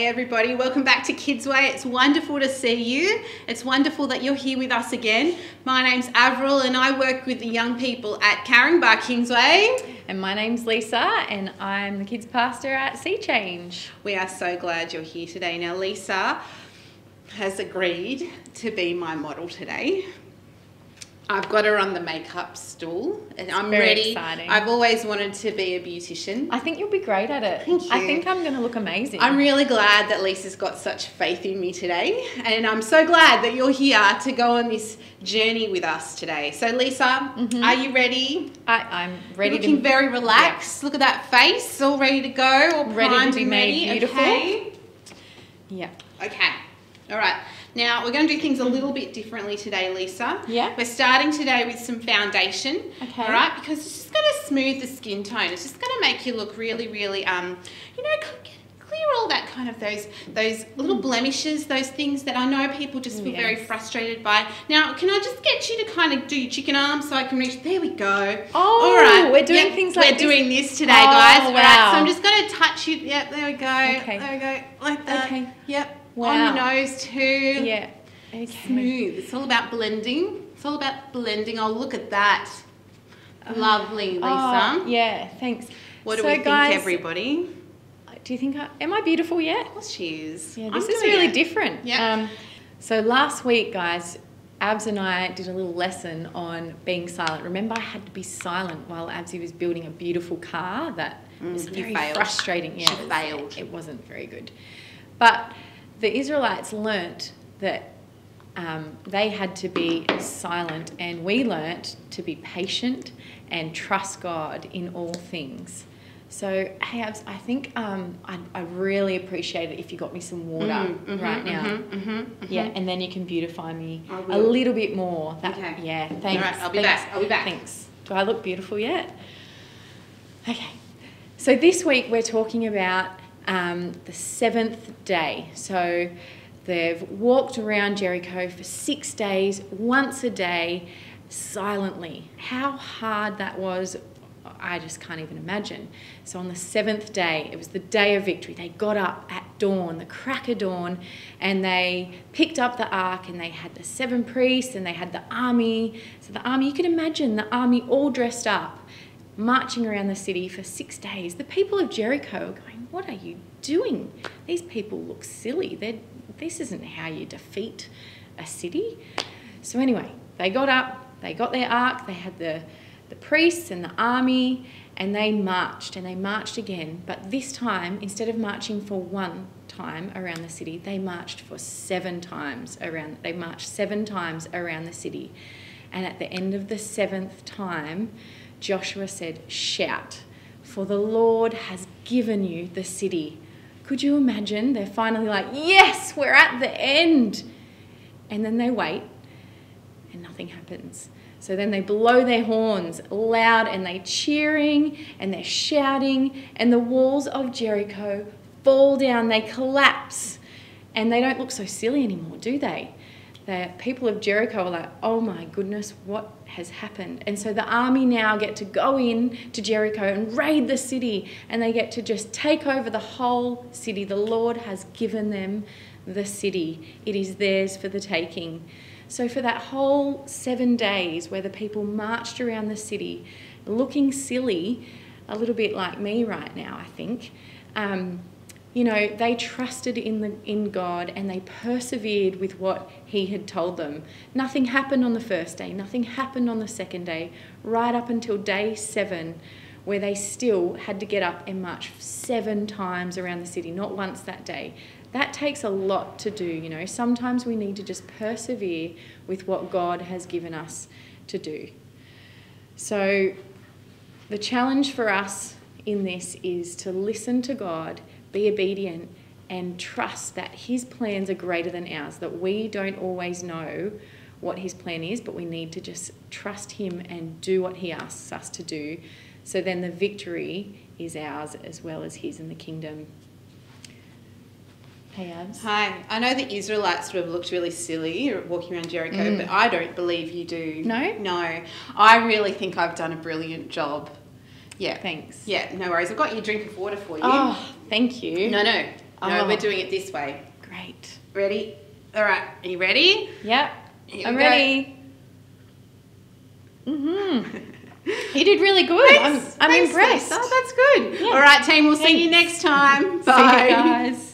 everybody, welcome back to Kidsway. It's wonderful to see you. It's wonderful that you're here with us again. My name's Avril and I work with the young people at Caringbah, Kingsway. And my name's Lisa and I'm the kids pastor at Seechange. We are so glad you're here today. Now Lisa has agreed to be my model today. I've got her on the makeup stool and I'm very ready. Exciting. I've always wanted to be a beautician. I think you'll be great at it. Thank you. I think I'm going to look amazing. I'm really glad that Lisa's got such faith in me today, and I'm so glad that you're here to go on this journey with us today. So Lisa, are you ready? I'm ready. You're looking very relaxed. Yeah. Look at that face, all ready to go, all ready to be made beautiful. Okay. Yeah. Okay. All right. Now, we're going to do things a little bit differently today, Lisa. Yeah. We're starting today with some foundation. Okay. All right, because it's just going to smooth the skin tone. It's just going to make you look really, really, clear all that kind of those little blemishes, those things that I know people just feel very frustrated by. Now, can I just get you to kind of do your chicken arms so I can reach? There we go. Oh, all right. We're doing things like this. We're doing this today, guys. Wow. All right, so I'm just going to touch you. Yep, there we go. Okay. There we go. Like that. Okay. Yep. Wow. On your nose too. Yeah. Okay. Smooth. It's all about blending. It's all about blending. Oh, look at that. Lovely, Lisa. Oh, yeah, thanks. What do we think, everybody? Do you think am I beautiful yet? Of course she is. Yeah, this is really different. Yeah. So last week, guys, Abs and I did a little lesson on being silent. Remember, I had to be silent while Absy was building a beautiful car that was very frustrating. Yeah, she failed. It wasn't very good. But the Israelites learnt that they had to be silent, and we learnt to be patient and trust God in all things. So, hey, Abs, I think I'd really appreciate it if you got me some water right now. Yeah, and then you can beautify me a little bit more. Okay. Yeah, thanks. All right, I'll be back. Thanks. Do I look beautiful yet? Okay. So this week we're talking about the seventh day. So they've walked around Jericho for 6 days, once a day, silently. How hard that was, I just can't even imagine. So on the seventh day, it was the day of victory. They got up at dawn, the crack of dawn, and they picked up the ark, and they had the 7 priests, and they had the army. So the army, you can imagine the army all dressed up, marching around the city for 6 days. The people of Jericho are going, what are you doing? These people look silly. This isn't how you defeat a city. So anyway, they got up, they got their ark, they had the priests and the army, and they marched again. But this time, instead of marching for 1 time around the city, they marched for 7 times around. They marched 7 times around the city. And at the end of the 7th time, Joshua said, "Shout, for the Lord has given you the city." Could you imagine? They're finally like, yes, we're at the end. And then they wait and nothing happens. So then they blow their horns loud and they're cheering and they're shouting, and the walls of Jericho fall down, they collapse, and they don't look so silly anymore, do they? The people of Jericho are like, oh my goodness, what has happened? And so the army now get to go in to Jericho and raid the city, and they get to just take over the whole city. The Lord has given them the city. It is theirs for the taking. So for that whole 7 days where the people marched around the city looking silly, a little bit like me right now, I think, they trusted in God, and they persevered with what he had told them. Nothing happened on the first day. Nothing happened on the second day, right up until day 7, where they still had to get up and march 7 times around the city, not once that day. That takes a lot to do, Sometimes we need to just persevere with what God has given us to do. So the challenge for us in this is to listen to God, be obedient, and trust that his plans are greater than ours, that we don't always know what his plan is, but we need to just trust him and do what he asks us to do. So then the victory is ours as well as his in the kingdom. Hey, Abs. Hi. I know the Israelites would have looked really silly walking around Jericho, but I don't believe you do. No? No. I really think I've done a brilliant job. Yeah. Thanks. Yeah, no worries. I've got your drink of water for you. Oh, thank you. No. No, we're doing it this way. Great. Ready? All right. Are you ready? Yep. I'm ready. You did really good. Thanks. I'm impressed. Lisa. That's good. Yeah. All right, team. We'll see you next time. Bye. See you guys.